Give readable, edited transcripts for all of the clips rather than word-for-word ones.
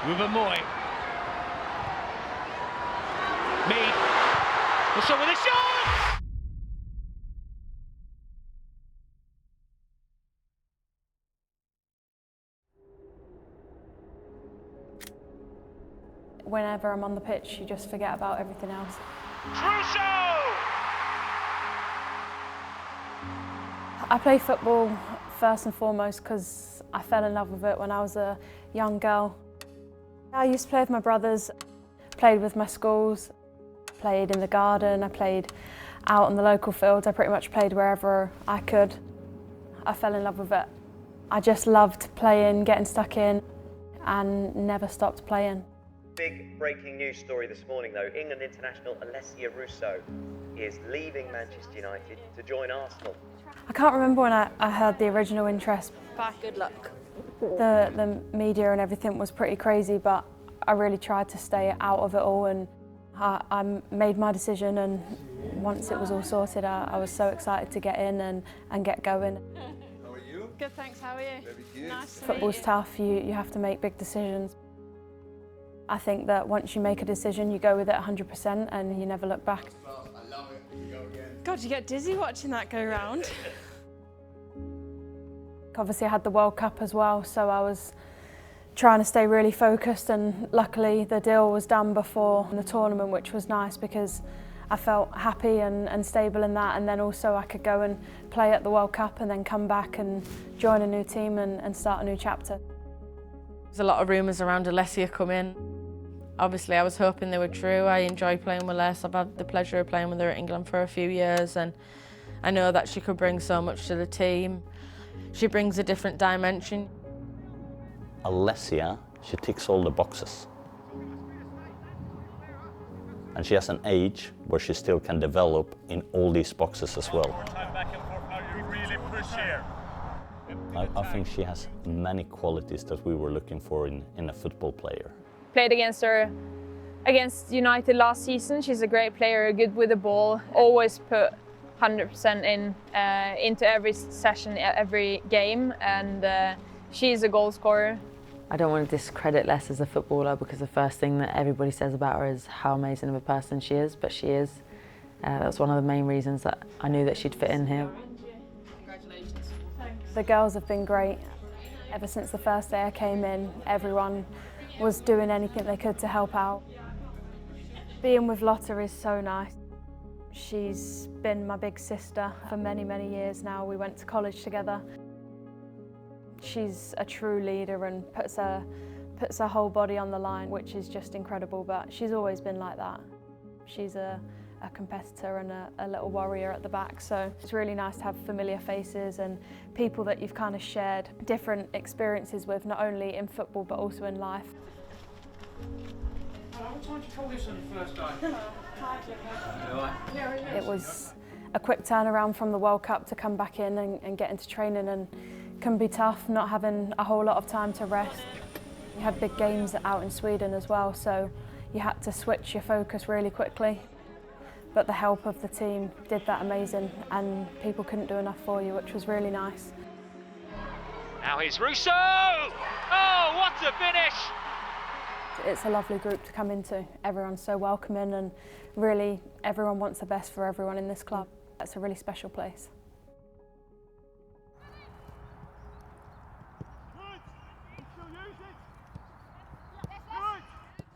Ruben Moy. Mead. The shot with a shot! Whenever I'm on the pitch, you just forget about everything else. Russo! I play football first and foremost because I fell in love with it when I was a young girl. I used to play with my brothers, played with my schools, played in the garden, I played out on the local fields. I pretty much played wherever I could. I fell in love with it. I just loved playing, getting stuck in, and never stopped playing. Big breaking news story this morning though. England international Alessia Russo is leaving Manchester United to join Arsenal. I can't remember when I heard the original interest. Good luck. The media and everything was pretty crazy, but I really tried to stay out of it all, and I made my decision, and once it was all sorted, I was so excited to get in and get going. How are you? Good, thanks. How are you? Very good. Nice to Football's meet you. tough, you have to make big decisions. I think that once you make a decision, you go with it 100% and you never look back. I love it. We go again. God, you get dizzy watching that go round. Obviously I had the World Cup as well, so I was trying to stay really focused, and luckily the deal was done before the tournament, which was nice because I felt happy and stable in that, and then also I could go and play at the World Cup and then come back and join a new team and start a new chapter. There's a lot of rumours around Alessia coming. Obviously I was hoping they were true. I enjoy playing with Les. I've had the pleasure of playing with her at England for a few years, and I know that she could bring so much to the team. She brings a different dimension. Alessia, she ticks all the boxes. And she has an age where she still can develop in all these boxes as well. I think she has many qualities that we were looking for in a football player. Played against her against United last season. She's a great player, good with the ball, always put 100% into every session, every game, and she's a goal scorer. I don't want to discredit Les as a footballer, because the first thing that everybody says about her is how amazing of a person she is, but she is. That's one of the main reasons that I knew that she'd fit in here. Congratulations. The girls have been great. Ever since the first day I came in, everyone was doing anything they could to help out. Being with Lotta is so nice. She's been my big sister for many, many years now. We went to college together. She's a true leader and puts her whole body on the line, which is just incredible, but she's always been like that. She's a competitor and a little warrior at the back, so it's really nice to have familiar faces and people that you've kind of shared different experiences with, not only in football but also in life. What time did you call this on the first day? It was a quick turnaround from the World Cup to come back in and get into training, and can be tough not having a whole lot of time to rest. You had big games out in Sweden as well, so you had to switch your focus really quickly. But the help of the team did that amazing, and people couldn't do enough for you, which was really nice. Now here's Russo! Oh, what a finish! It's a lovely group to come into. Everyone's so welcoming, and really everyone wants the best for everyone in this club. It's a really special place.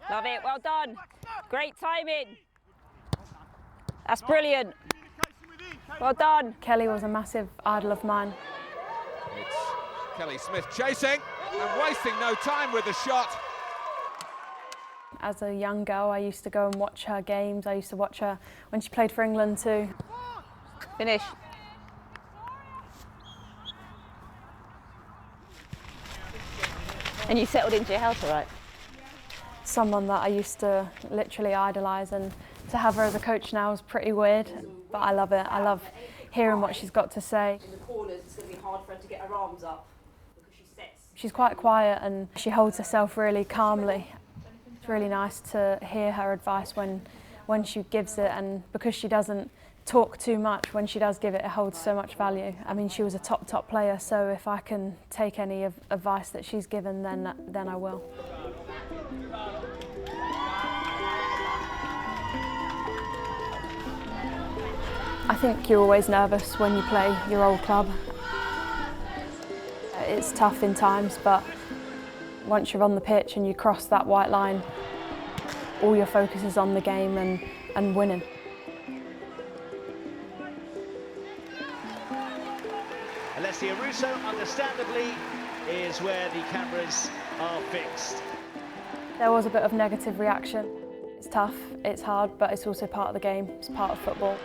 Love it, well done. Great timing. That's brilliant. Well done. Kelly was a massive idol of mine. It's Kelly Smith chasing and wasting no time with the shot. As a young girl, I used to go and watch her games. I used to watch her when she played for England too. Finish. And you settled into your house, all right? Someone that I used to literally idolise, and to have her as a coach now is pretty weird, but I love it. I love hearing what she's got to say. In the corners, it's going to be hard for her to get her arms up because she sets. She's quite quiet and she holds herself really calmly. It's really nice to hear her advice when she gives it, and because she doesn't talk too much, when she does give it, it holds so much value. I mean, she was a top player, so if I can take any advice that she's given, then I will. I think you're always nervous when you play your old club. It's tough in times, but once you're on the pitch and you cross that white line, all your focus is on the game and winning. Alessia Russo, understandably, is where the cameras are fixed. There was a bit of negative reaction. It's tough, it's hard, but it's also part of the game, it's part of football.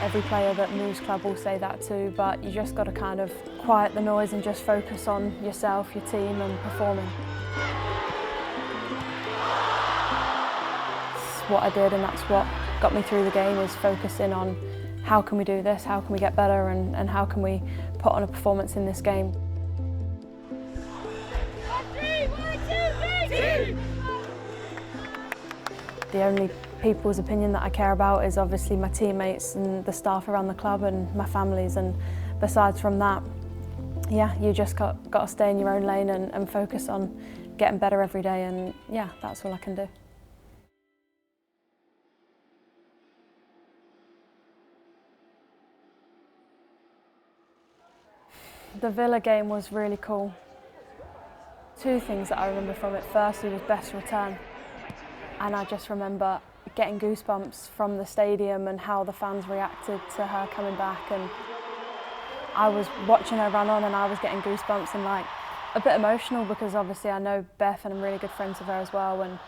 Every player that moves club will say that too, but you just got to kind of quiet the noise and just focus on yourself, your team and performing. That's what I did, and that's what got me through the game, is focusing on how can we do this, how can we get better, and how can we put on a performance in this game. The only people's opinion that I care about is obviously my teammates and the staff around the club and my families, and besides from that, yeah, you just got to stay in your own lane and focus on getting better every day, and yeah, that's all I can do. The Villa game was really cool. Two things that I remember from it. Firstly was Beth's return, and I just remember getting goosebumps from the stadium and how the fans reacted to her coming back, and I was watching her run on and I was getting goosebumps and like a bit emotional, because obviously I know Beth and I'm really good friends with her as well, and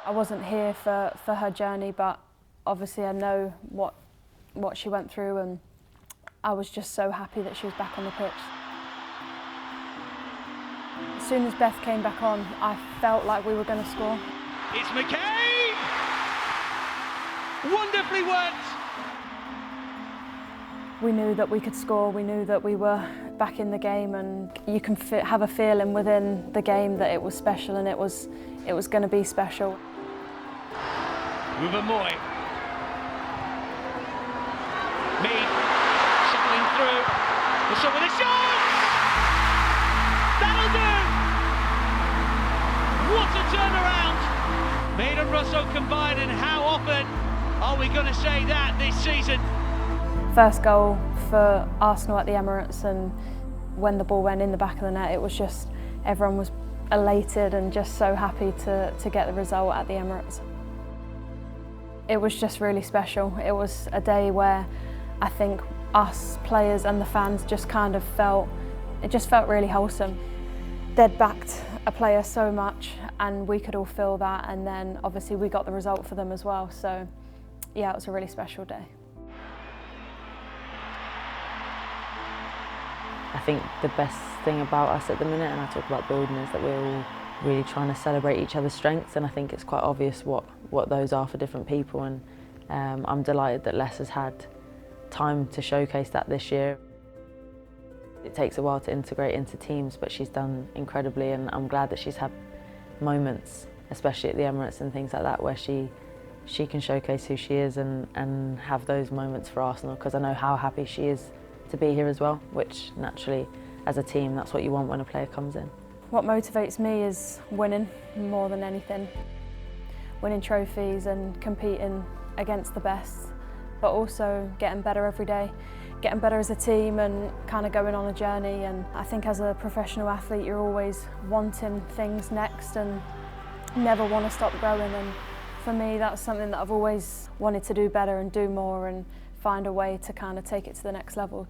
I wasn't here for her journey, but obviously I know what she went through, and I was just so happy that she was back on the pitch. As soon as Beth came back on, I felt like we were going to score. It's McCabe! Wonderfully worked! We knew that we could score, we knew that we were back in the game, and you can have a feeling within the game that it was special, and it was going to be special. Ruben Moy. Mead shuffling through. Russo with a shot! That'll do! What a turnaround! Mead and Russo combined, and how often are we going to say that this season? First goal for Arsenal at the Emirates, and when the ball went in the back of the net, it was just, everyone was elated and just so happy to get the result at the Emirates. It was just really special. It was a day where I think us players and the fans just kind of felt, it just felt really wholesome. They'd backed a player so much and we could all feel that, and then obviously we got the result for them as well. So yeah, it was a really special day. I think the best thing about us at the minute, and I talk about building, is that we're all really trying to celebrate each other's strengths, and I think it's quite obvious what those are for different people, and I'm delighted that Les has had time to showcase that this year. It takes a while to integrate into teams, but she's done incredibly, and I'm glad that she's had moments, especially at the Emirates and things like that, where she can showcase who she is and have those moments for Arsenal, because I know how happy she is to be here as well, which naturally, as a team, that's what you want when a player comes in. What motivates me is winning more than anything. Winning trophies and competing against the best, but also getting better every day, getting better as a team and kind of going on a journey. And I think as a professional athlete, you're always wanting things next and never want to stop growing. And for me, that's something that I've always wanted to do better and do more and find a way to kind of take it to the next level.